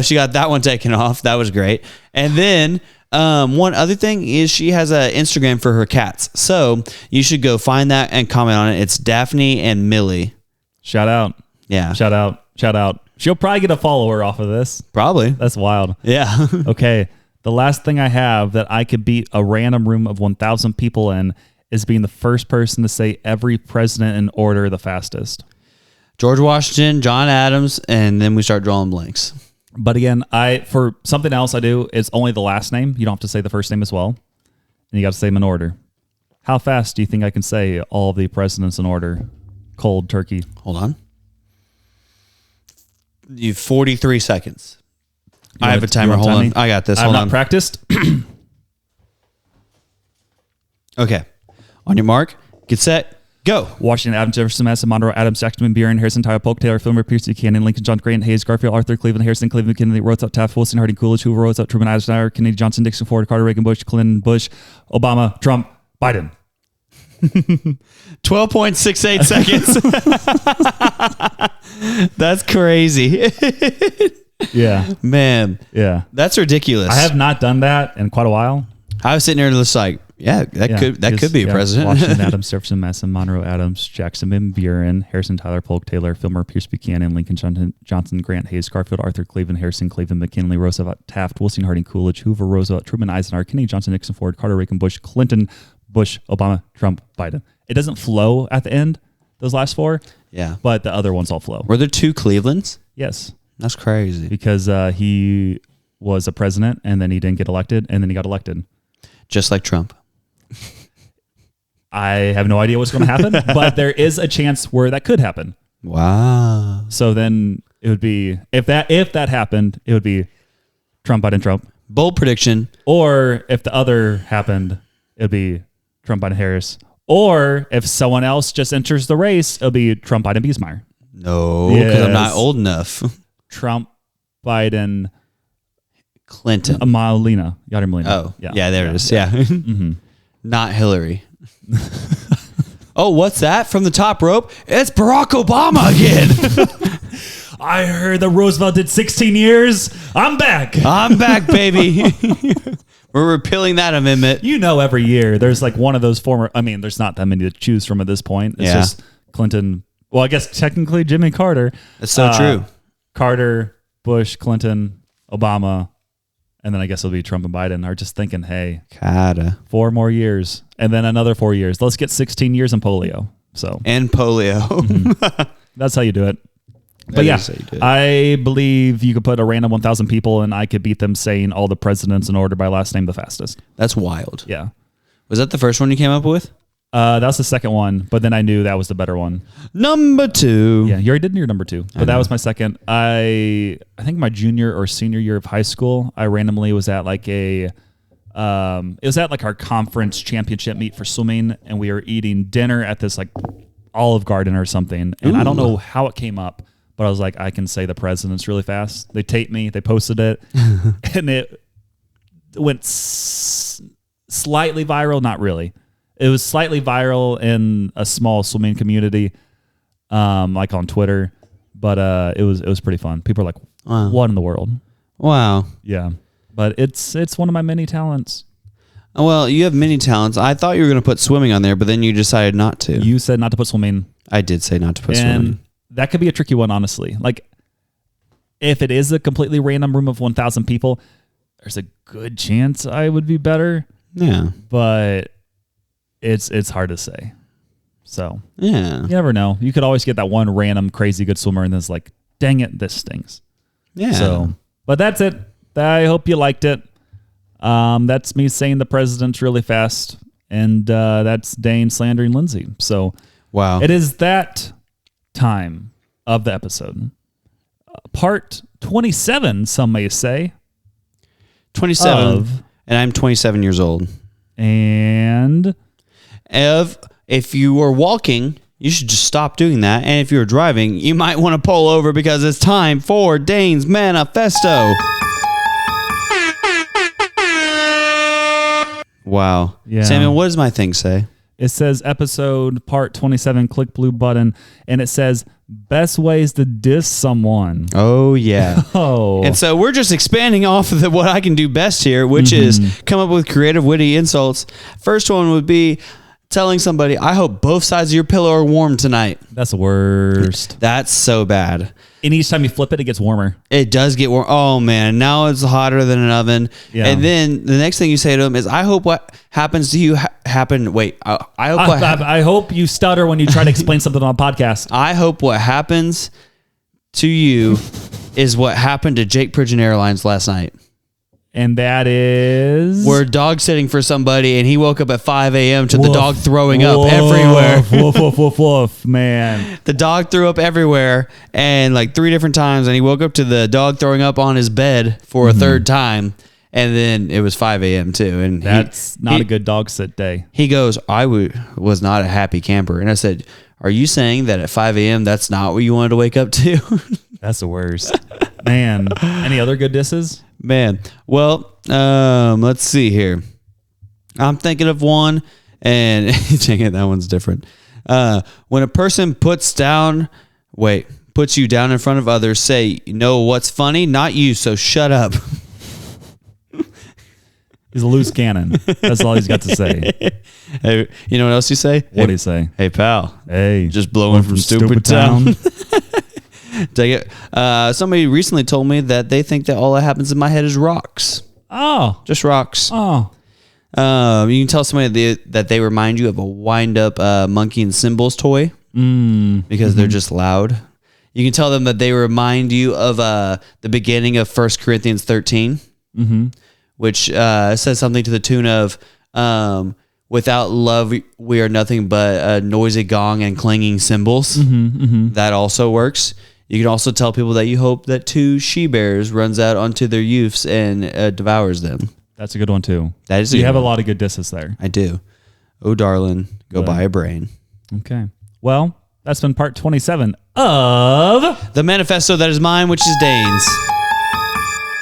she got that one taken off. That was great. And then one other thing is she has an Instagram for her cats. So you should go find that and comment on it. It's Daphne and Millie. Shout out. Yeah. Shout out. She'll probably get a follower off of this. Probably. That's wild. Yeah. Okay. The last thing I have that I could beat a random room of 1,000 people in is being the first person to say every president in order the fastest. George Washington, John Adams, and then we start drawing blanks. But again, for something else I do, it's only the last name. You don't have to say the first name as well. And you got to say them in order. How fast do you think I can say all of the presidents in order? Cold turkey. Hold on. You have 43 seconds. I have a timer. Hold on. I got this. Hold on. I'm not practiced. Okay. On your mark, get set, go. Washington, Adams, Jefferson, Madison, Monroe, Adams, Jackson, Van Buren, Harrison, Tyler, Polk, Taylor, Fillmore, Pierce, Buchanan, Lincoln, John Grant, Hayes, Garfield, Arthur, Cleveland, Harrison, Cleveland, McKinley, Roosevelt, Taft, Wilson, Harding, Coolidge, Hoover, Roosevelt, Truman, Eisenhower, Kennedy, Johnson, Dixon, Ford, Carter, Reagan, Bush, Clinton, Bush, Obama, Trump, Biden. 12.68 seconds. That's crazy. Yeah. Man. Yeah. That's ridiculous. I have not done that in quite a while. I was sitting there just like, that could be a president. Washington, Adams, Jefferson, Madison, Monroe, Adams, Jackson, Van Buren, Harrison, Tyler, Polk, Taylor, Fillmore, Pierce, Buchanan, Lincoln, Johnson, Grant, Hayes, Garfield, Arthur, Cleveland, Harrison, Cleveland, McKinley, Roosevelt, Taft, Wilson, Harding, Coolidge, Hoover, Roosevelt, Truman, Eisenhower, Kennedy, Johnson, Nixon, Ford, Carter, Reagan, Bush, Clinton, Bush, Obama, Trump, Biden. It doesn't flow at the end, those last 4. Yeah. But the other ones all flow. Were there 2 Clevelands? Yes. That's crazy. Because he was a president and then he didn't get elected and then he got elected. Just like Trump. I have no idea what's going to happen, but there is a chance where that could happen. Wow. So then it would be, if that happened, it would be Trump, Biden, Trump. Bold prediction. Or if the other happened, it would be Trump, Biden, Harris. Or if someone else just enters the race, it'll be Trump, Biden, Biesmeyer. No, because I'm not old enough. Trump, Biden, Clinton. Molina. Yadier Molina. Oh, yeah, there it is. Yeah. Mm-hmm. Not Hillary. Oh, what's that from the top rope? It's Barack Obama again. I heard that Roosevelt did 16 years. I'm back. I'm back, baby. We're repealing that amendment. You know, every year there's like one of those there's not that many to choose from at this point. It's just Clinton. Well, I guess technically Jimmy Carter. That's so true. Carter, Bush, Clinton, Obama, and then I guess it'll be Trump and Biden are just thinking, hey, 4 more years and then another 4 years. Let's get 16 years in polio. So and polio. That's how you do it. But yeah, is how you do it. I believe you could put a random 1,000 people and I could beat them saying all the presidents in order by last name the fastest. That's wild. Yeah. Was that the first one you came up with? That was the second one, but then I knew that was the better one. Number 2. Yeah, you already did your number 2, but that was my second. I think my junior or senior year of high school, I randomly was at like it was at like our conference championship meet for swimming, and we were eating dinner at this like Olive Garden or something, and I don't know how it came up, but I was like, I can say the presidents really fast. They taped me, they posted it, and it went slightly viral, not really. It was slightly viral in a small swimming community, like on Twitter, but it was pretty fun. People are like, Wow. "What in the world?" Wow. Yeah, but it's one of my many talents. Well, you have many talents. I thought you were going to put swimming on there, but then you decided not to. You said not to put swimming, I did say not to put and swimming. that could be a tricky one, honestly. Like, if it is a completely random room of 1,000 people, there's a good chance I would be better, Yeah. but it's hard to say. So Yeah. you never know. You could always get that one random crazy good swimmer, and then it's like, dang it, this stings. Yeah. So, but that's it. I hope you liked it. That's me saying the president's really fast, and that's Dane slandering Lindsay. So Wow. it is that time of the episode. Part 27, some may say. 27. Of- And I'm 27 years old. And If you were walking, you should just stop doing that. And if you're driving, you might want to pull over because it's time for Dane's Manifesto. Wow. Yeah. Samuel, what does my thing say? it says episode part 27, click blue button, and it says best ways to diss someone. Oh, yeah. Oh. And so we're just expanding off of what I can do best here, which is come up with creative, witty insults. First one would be telling somebody, I hope both sides of your pillow are warm tonight. That's the worst. That's so bad. And each time you flip it, it gets warmer. It does get warm. Oh, man. Now it's hotter than an oven. Yeah. And then the next thing you say to them is, I hope what happens to you happen. Wait, I hope what I hope you stutter when you try to explain something on a podcast. I hope what happens to you is what happened to Jake Pigeon Airlines last night. And that is... We're dog sitting for somebody, and he woke up at 5 a.m. to the Woof. dog throwing up everywhere. Woof, woof, woof, woof, man. The dog threw up everywhere, and like 3 different times, and he woke up to the dog throwing up on his bed for a third time, and then it was 5 a.m. too. And That's not a good dog sit day. He goes, I was not a happy camper. And I said, are you saying that at 5 a.m. that's not what you wanted to wake up to? That's the worst. Man, any other good disses? Man, well, let's see here. I'm thinking of one, and dang it, that one's different. When a person puts you down in front of others, say, no, what's funny? Not you, so shut up. He's a loose cannon. That's all he's got to say. Hey, you know what else you say? What do you say? Hey, pal. Hey, Just blowing from stupid town. Take it. Somebody recently told me that they think that all that happens in my head is rocks. Oh. Just rocks. Oh. You can tell somebody that they remind you of a wind-up monkey and cymbals toy because they're just loud. You can tell them that they remind you of the beginning of 1 Corinthians 13, which says something to the tune of, without love, we are nothing but a noisy gong and clanging cymbals. That also works. You can also tell people that you hope that 2 she-bears runs out onto their youths and devours them. That's a good one, too. That is You good have a one. lot of good disses there. I do. Oh, darling, go buy a brain. Okay. Well, that's been part 27 of... The manifesto that is mine, which is Dane's.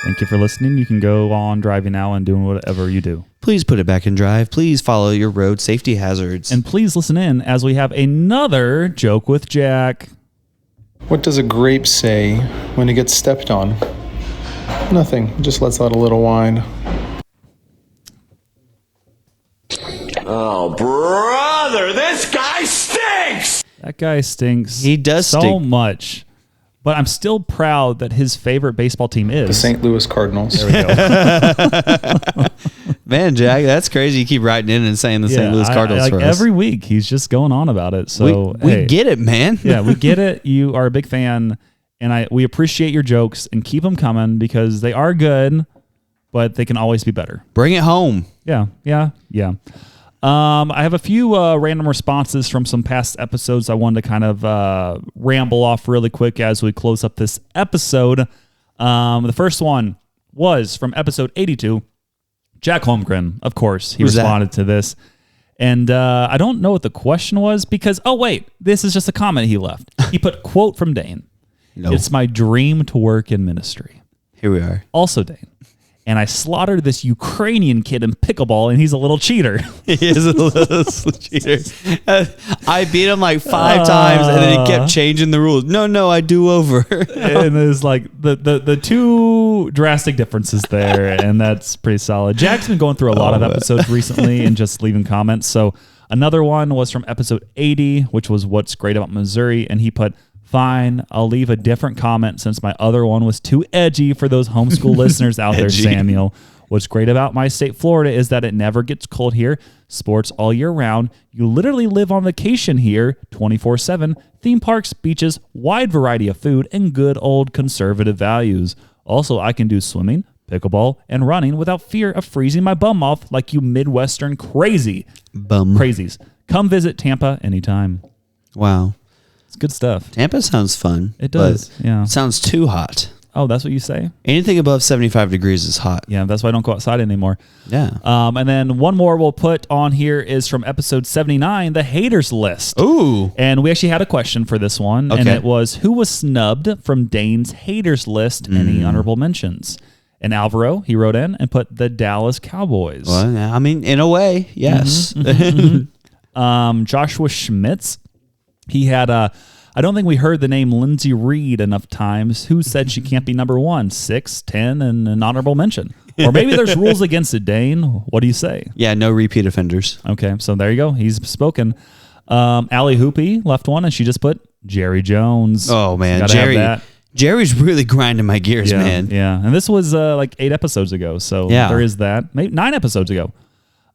Thank you for listening. You can go on driving now and doing whatever you do. Please put it back in drive. Please follow your road safety hazards. And please listen in as we have another Joke with Jack. What does a grape say when it gets stepped on? Nothing. It just lets out a little whine. Oh, brother, this guy stinks! That guy stinks. He does so stink. much. But I'm still proud that his favorite baseball team is The St. Louis Cardinals. There we go. Man, Jack, that's crazy. You keep writing in and saying the St. Louis Cardinals like for us. every week, he's just going on about it. So we hey, get it, man. yeah, we get it. You are a big fan. And we appreciate your jokes and keep them coming because they are good, but they can always be better. Bring it home. Yeah. I have a few random responses from some past episodes I wanted to kind of ramble off really quick as we close up this episode. The first one was from episode 82. Jack Holmgren, of course. He responded to this. And I don't know what the question was because, this is just a comment he left. He put, quote from Dane. Nope. It's my dream to work in ministry. Here we are. Also Dane. And I slaughtered this Ukrainian kid in Pickleball, and he's a little cheater. He is a little cheater. I beat him like 5 times, and then he kept changing the rules. No, I do over. And there's like the two drastic differences there, and that's pretty solid. Jack's been going through a lot of episodes recently and just leaving comments. So another one was from episode 80, which was What's Great About Missouri, and he put, fine, I'll leave a different comment since my other one was too edgy for those homeschool listeners out there, Samuel. What's great about my state, Florida, is that it never gets cold here. Sports all year round. You literally live on vacation here 24/7. Theme parks, beaches, wide variety of food, and good old conservative values. Also, I can do swimming, pickleball, and running without fear of freezing my bum off like you Midwestern crazies. Come visit Tampa anytime. Wow. It's good stuff. Tampa sounds fun. It does. Yeah. It sounds too hot. Oh, that's what you say? Anything above 75 degrees is hot. Yeah, that's why I don't go outside anymore. Yeah. And then one more we'll put on here is from episode 79, the haters list. Ooh. And we actually had a question for this one. Okay. And it was, who was snubbed from Dane's haters list? Any honorable mentions? And Alvaro, he wrote in and put the Dallas Cowboys. Well, I mean, in a way, yes. Joshua Schmitz, he had I don't think we heard the name Lindsay Reed enough times. Who said she can't be number 1? 6, 10, and an honorable mention. Or maybe there's rules against it, Dane. What do you say? Yeah, no repeat offenders. Okay, so there you go. He's spoken. Allie Hoopy left one, and she just put Jerry Jones. Oh, man. So Jerry's really grinding my gears, man. Yeah, and this was like 8 episodes ago, so there is that. Maybe 9 episodes ago.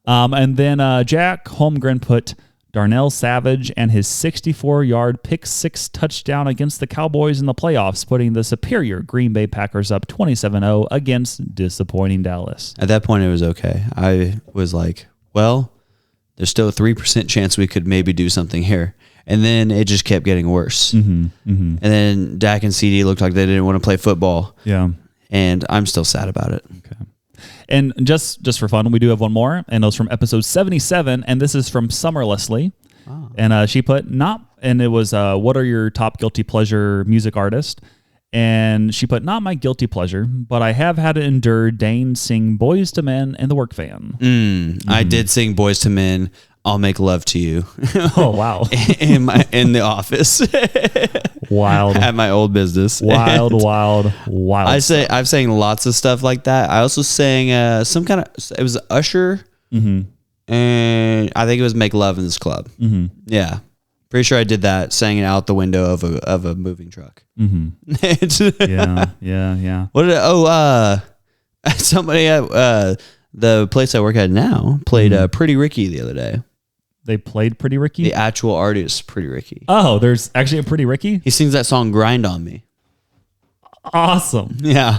And then Jack Holmgren put Darnell Savage and his 64-yard pick-6 touchdown against the Cowboys in the playoffs, putting the superior Green Bay Packers up 27-0 against disappointing Dallas. At that point, it was okay. I was like, well, there's still a 3% chance we could maybe do something here. And then it just kept getting worse. And then Dak and CeeDee looked like they didn't want to play football. Yeah. And I'm still sad about it. Okay. And just for fun, we do have one more, and it was from episode 77, and this is from Summer Leslie. Oh. And she put, and it was, what are your top guilty pleasure music artists? And she put, not my guilty pleasure, but I have had to endure Dane sing Boys to Men and the Work Van. I did sing Boys to Men, I'll Make Love to You. Oh, wow. in the office. Wild. At my old business. Wild. I've sang lots of stuff like that. I also sang some kind of, it was Usher. And I think it was Make Love in This Club. Yeah. Pretty sure I did that, sang it out the window of a moving truck. Yeah. What did somebody at the place I work at now played Pretty Ricky the other day. They played Pretty Ricky? The actual artist, Pretty Ricky. Oh, there's actually a Pretty Ricky? He sings that song, Grind on Me. Awesome. Yeah.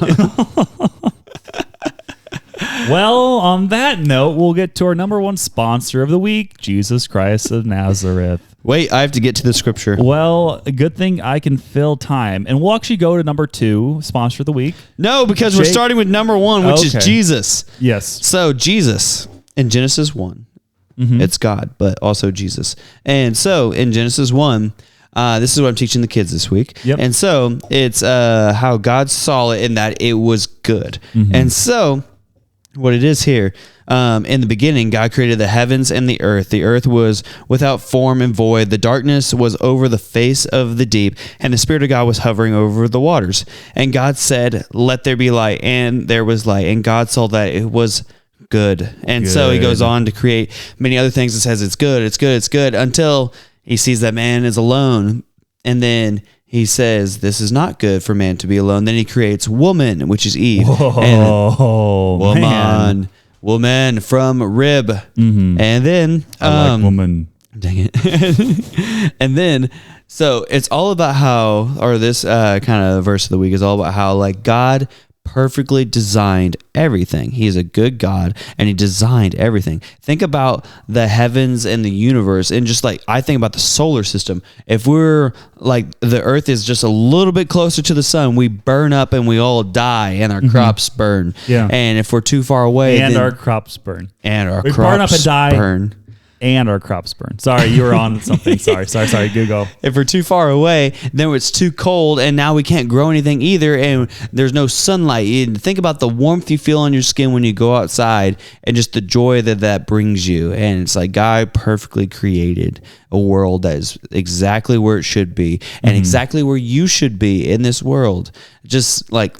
Well, on that note, we'll get to our number 1 sponsor of the week, Jesus Christ of Nazareth. Wait, I have to get to the scripture. Well, a good thing I can fill time. And we'll actually go to number 2, sponsor of the week. No, because we're starting with number 1, which is Jesus. Yes. So Jesus in Genesis 1, it's God, but also Jesus. And so in Genesis 1, this is what I'm teaching the kids this week. Yep. And so it's how God saw it and that it was good. And so what it is here, in the beginning, God created the heavens and the earth. The earth was without form and void. The darkness was over the face of the deep, and the Spirit of God was hovering over the waters. And God said, let there be light, and there was light. And God saw that it was good. And so he goes on to create many other things and says, it's good, until he sees that man is alone. And then he says, this is not good for man to be alone. Then he creates woman, which is Eve. And woman from rib. And then I like woman. Dang it. And then So it's all about how, or this kind of verse of the week is all about how like God perfectly designed everything. He's a good God and he designed everything. Think about the heavens and the universe, and just like I think about the solar system. If we're like the earth is just a little bit closer to the sun, we burn up and we all die and our crops burn. Yeah. And if we're too far away, And then, our crops burn. and our We crops burn up and die. burn. And our crops burn. Sorry, you were on something. Sorry. Google. If we're too far away, then it's too cold, and now we can't grow anything either, and there's no sunlight. And think about the warmth you feel on your skin when you go outside, and just the joy that brings you. And it's like God perfectly created a world that is exactly where it should be, and exactly where you should be in this world. Just like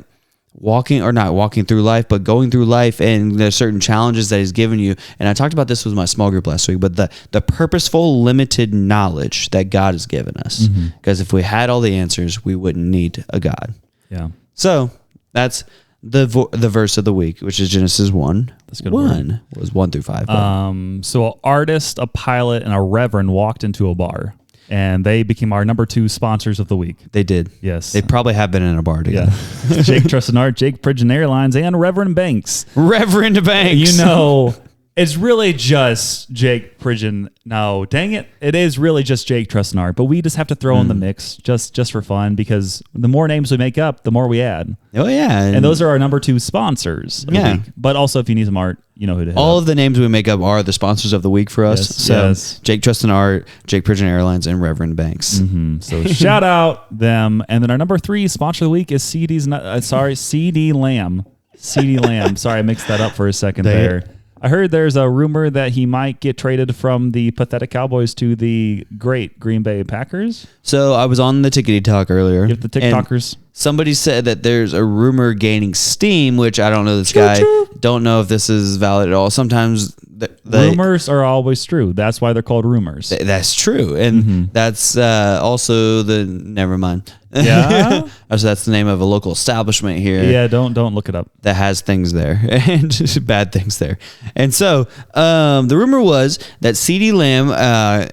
not walking through life, but going through life, and there's certain challenges that he's given you. And I talked about this with my small group last week, but the purposeful, limited knowledge that God has given us. Because if we had all the answers, we wouldn't need a God. Yeah. So that's the verse of the week, which is Genesis 1. That's good. 1 was 1 through 5. So an artist, a pilot, and a reverend walked into a bar, and they became our number 2 sponsors of the week. They did. Yes. They probably have been in a bar together. Yeah. Jake Trust and Art, Jake Pridgeon Airlines, and Reverend Banks. Reverend Banks. You know, it's really just Jake Pridgeon. No, dang it. It is really just Jake Trust and Art, but we just have to throw in the mix just for fun, because the more names we make up, the more we add. Oh, yeah. And those are our number 2 sponsors of the Yeah. week. But also, if you need some art, you know who to hit All up. of the names we make up are the sponsors of the week for us. Yes, So yes. Jake Trust and Art, Jake Pridgeon Airlines, and Reverend Banks. So shout out them. And then our number 3 sponsor of the week is CeeDee Lamb. CeeDee Lamb. Sorry, I mixed that up for a second there. I heard there's a rumor that he might get traded from the pathetic Cowboys to the great Green Bay Packers. So I was on the Tickety Talk earlier. Give the TikTokers. and somebody said that there's a rumor gaining steam, which I don't know this guy. Don't know if this is valid at all. Sometimes the Rumors are always true. That's why they're called rumors. That's true. And that's also never mind. Yeah? So that's the name of a local establishment here. Yeah, don't look it up. That has things there and bad things there. And so the rumor was that CeeDee Lamb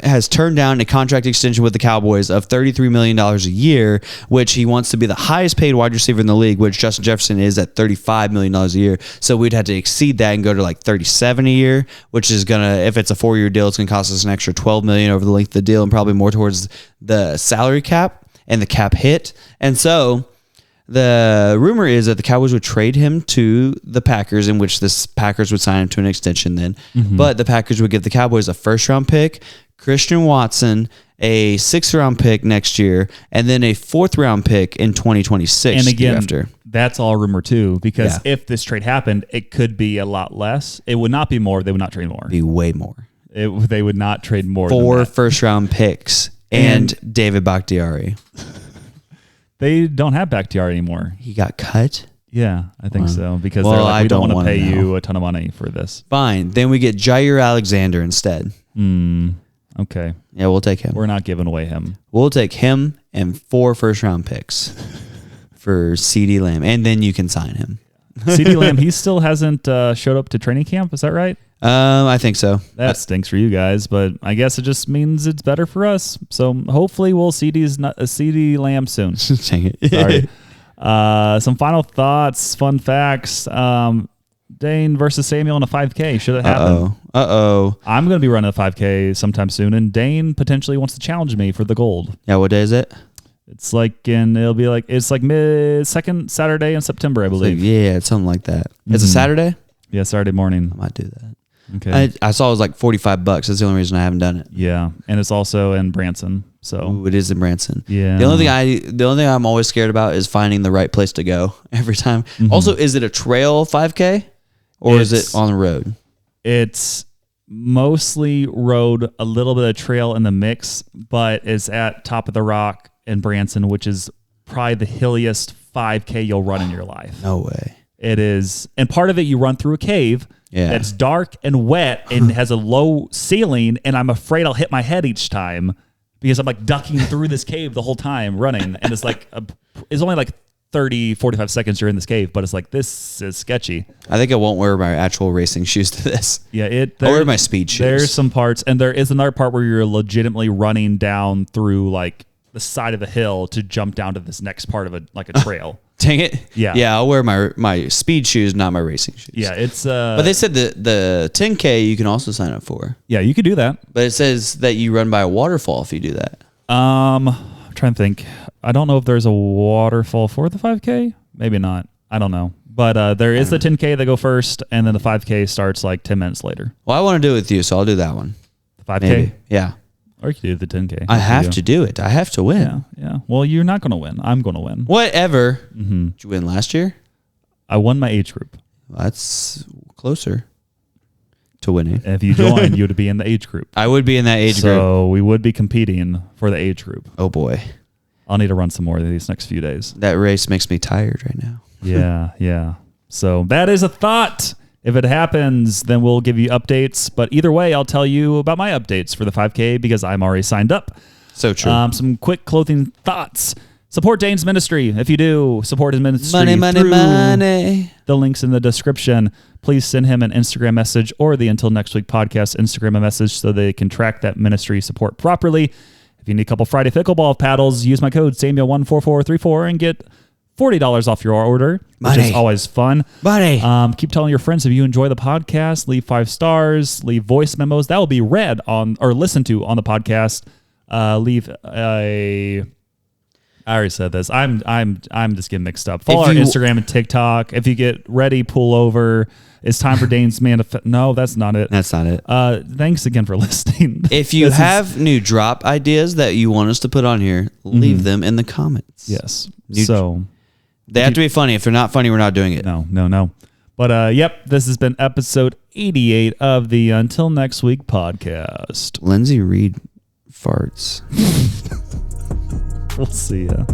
has turned down a contract extension with the Cowboys of $33 million a year, which he wants to be the highest paid wide receiver in the league, which Justin Jefferson is at $35 million a year. So we'd have to exceed that and go to like $37 a year, which is going to, if it's a 4-year deal, it's going to cost us an extra $12 million over the length of the deal, and probably more towards the salary cap and the cap hit. And so the rumor is that the Cowboys would trade him to the Packers, in which the Packers would sign him to an extension then. But the Packers would give the Cowboys a 1st-round pick, Christian Watson, a 6th-round pick next year, and then a 4th-round pick in 2026. And again, after. that's all rumor too, because Yeah. if this trade happened, it could be a lot less. It would not be more. They would not trade more. Be way more. They would not trade more. 4 than that. 1st-round picks and David Bakhtiari. They don't have Bakhtiari anymore. He got cut? Yeah, I think so, because Well, they're like, I we don't don't want to wanna pay know. you a ton of money for this. Fine. Then we get Jair Alexander instead. Okay, Yeah, we'll take him. we're not giving away him. We'll take him and 4 1st-round picks for CeeDee Lamb, and then you can sign him. CeeDee Lamb, he still hasn't showed up to training camp. Is that right? I think so. That stinks for you guys, but I guess it just means it's better for us. So hopefully we'll see CeeDee Lamb soon. Dang it. Sorry. Some final thoughts, fun facts. Dane versus Samuel in a 5K. Should it happen? Uh-oh. I'm going to be running a 5K sometime soon, and Dane potentially wants to challenge me for the gold. Yeah, what day is it? It's like second Saturday in September, I believe. Yeah, it's something like that. It's a Saturday? Yeah, Saturday morning. I might do that. Okay. I saw it was like $45. That's the only reason I haven't done it. Yeah, and it's also in Branson. So Ooh, it is in Branson. Yeah. The only thing I'm always scared about is finding the right place to go every time. Also, is it a trail 5K or is it on the road? It's mostly road, a little bit of trail in the mix, but it's at Top of the Rock in Branson, which is probably the hilliest 5K you'll run in your life. No way. It is. And part of it, you run through a cave that's dark and wet and has a low ceiling, and I'm afraid I'll hit my head each time because I'm like ducking through this cave the whole time running. And it's like, it's only like 30, 45 seconds you're in this cave, but it's like, this is sketchy. I think I won't wear my actual racing shoes to this. Yeah, I'll wear my speed shoes. There's some parts, and there is another part where you're legitimately running down through like the side of the hill to jump down to this next part of a trail. Dang it. Yeah. I'll wear my speed shoes, not my racing shoes. Yeah, it's but they said the 10K you can also sign up for. Yeah, you could do that. But it says that you run by a waterfall if you do that. I'm trying to think. I don't know if there's a waterfall for the 5K. Maybe not. I don't know. But there is the 10K that go first, and then the 5K starts like 10 minutes later. Well, I want to do it with you, so I'll do that one. The 5K? Maybe. Yeah. Or you could do the 10K. I have to do it. I have to win. Yeah. Well, you're not going to win. I'm going to win. Whatever. Did you win last year? I won my age group. That's closer to winning. If you join, you would be in the age group. I would be in that age group. So we would be competing for the age group. Oh, boy. I'll need to run some more of these next few days. That race makes me tired right now. Yeah. So that is a thought. If it happens, then we'll give you updates. But either way, I'll tell you about my updates for the 5K because I'm already signed up. So true. Some quick clothing thoughts. Support Dane's ministry. If you do, support his ministry. Money. The link's in the description. Please send him an Instagram message or the Until Next Week podcast Instagram message so they can track that ministry support properly. If you need a couple Friday Pickleball paddles, use my code Samuel14434 and get $40 off your order, which is always fun. Money. Keep telling your friends if you enjoy the podcast. Leave 5 stars. Leave voice memos that will be read on or listened to on the podcast. Leave a. I already said this. I'm just getting mixed up. Follow our Instagram and TikTok. If you get ready, pull over. It's time for Dane's manifest. No, that's not it. That's not it. Thanks again for listening. If you have new drop ideas that you want us to put on here, leave them in the comments. Yes. They have to be funny. If they're not funny, we're not doing it. No. But yep, this has been episode 88 of the Until Next Week podcast. Lindsay Reed farts. We'll see ya.